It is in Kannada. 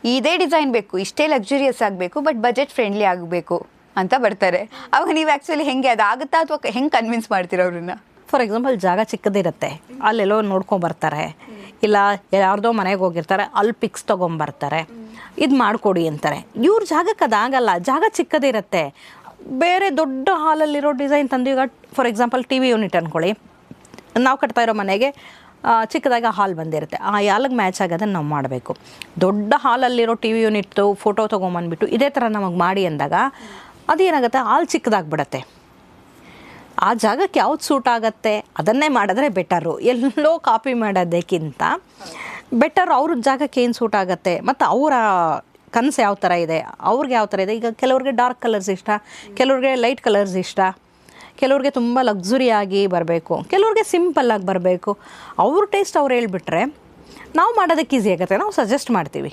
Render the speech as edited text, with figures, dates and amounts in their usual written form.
ಇದೇ ಡಿಸೈನ್ ಬೇಕು, ಇಷ್ಟೇ ಲಕ್ಸುರಿಯಸ್ ಆಗಬೇಕು, ಬಟ್ ಬಜೆಟ್ ಫ್ರೆಂಡ್ಲಿ ಆಗಬೇಕು ಅಂತ ಬರ್ತಾರೆ. ಅವಾಗ ನೀವು ಆ್ಯಕ್ಚುಲಿ ಹೆಂಗೆ ಅದಾಗುತ್ತಾ ಅಥವಾ ಹೆಂಗೆ ಕನ್ವಿನ್ಸ್ ಮಾಡ್ತೀರ ಅವ್ರನ್ನ? ಫಾರ್ ಎಕ್ಸಾಂಪಲ್ ಜಾಗ ಚಿಕ್ಕದಿರುತ್ತೆ, ಅಲ್ಲೆಲ್ಲೋ ನೋಡ್ಕೊಂಬರ್ತಾರೆ, ಇಲ್ಲ ಯಾರ್ದೋ ಮನೆಗೆ ಹೋಗಿರ್ತಾರೆ, ಅಲ್ಲಿ ಪಿಕ್ಸ್ ತೊಗೊಂಬರ್ತಾರೆ, ಇದು ಮಾಡಿಕೊಡಿ ಅಂತಾರೆ. ಇವ್ರ ಜಾಗಕ್ಕೆ ಅದಾಗಲ್ಲ, ಜಾಗ ಚಿಕ್ಕದಿರುತ್ತೆ. ಬೇರೆ ದೊಡ್ಡ ಹಾಲಲ್ಲಿರೋ ಡಿಸೈನ್ ತಂದು, ಈಗ for example T V unit ಅಂದ್ಕೊಳ್ಳಿ, ನಾವು ಕಟ್ತಾ ಇರೋ ಮನೆಗೆ ಚಿಕ್ಕದಾಗಿ ಹಾಲ್ ಬಂದಿರುತ್ತೆ, ಆ ಹಾಲಿಗೆ ಮ್ಯಾಚ್ ಆಗೋದನ್ನು ನಾವು ಮಾಡಬೇಕು. ದೊಡ್ಡ ಹಾಲಲ್ಲಿರೋ ಟಿ ವಿ ಯೂನಿಟ್ಟು ಫೋಟೋ ತೊಗೊಂಬಂದ್ಬಿಟ್ಟು ಇದೇ ಥರ ನಮಗೆ ಮಾಡಿ ಅಂದಾಗ ಅದೇನಾಗುತ್ತೆ, ಹಾಲ್ ಚಿಕ್ಕದಾಗ್ಬಿಡತ್ತೆ. ಆ ಜಾಗಕ್ಕೆ ಯಾವ್ದು ಸೂಟ್ ಆಗುತ್ತೆ ಅದನ್ನೇ ಮಾಡಿದ್ರೆ ಬೆಟರು. ಎಲ್ಲೋ ಕಾಪಿ ಮಾಡೋದಕ್ಕಿಂತ ಬೆಟರ್ ಅವ್ರ ಜಾಗಕ್ಕೆ ಏನು ಸೂಟ್ ಆಗುತ್ತೆ, ಮತ್ತು ಅವರ ಕನಸು ಯಾವ ಥರ ಇದೆ, ಅವ್ರಿಗೆ ಯಾವ ಥರ ಇದೆ. ಈಗ ಕೆಲವ್ರಿಗೆ ಡಾರ್ಕ್ ಕಲರ್ಸ್ ಇಷ್ಟ, ಕೆಲವ್ರಿಗೆ ಲೈಟ್ ಕಲರ್ಸ್ ಇಷ್ಟ, ಕೆಲವ್ರಿಗೆ ತುಂಬ ಲಕ್ಸುರಿಯಾಗಿ ಬರಬೇಕು, ಕೆಲವ್ರಿಗೆ ಸಿಂಪಲ್ಲಾಗಿ ಬರಬೇಕು. ಅವ್ರ ಟೇಸ್ಟ್ ಅವ್ರು ಹೇಳ್ಬಿಟ್ರೆ ನಾವು ಮಾಡೋದಕ್ಕೆ ಈಸಿ ಆಗುತ್ತೆ, ನಾವು ಸಜೆಸ್ಟ್ ಮಾಡ್ತೀವಿ.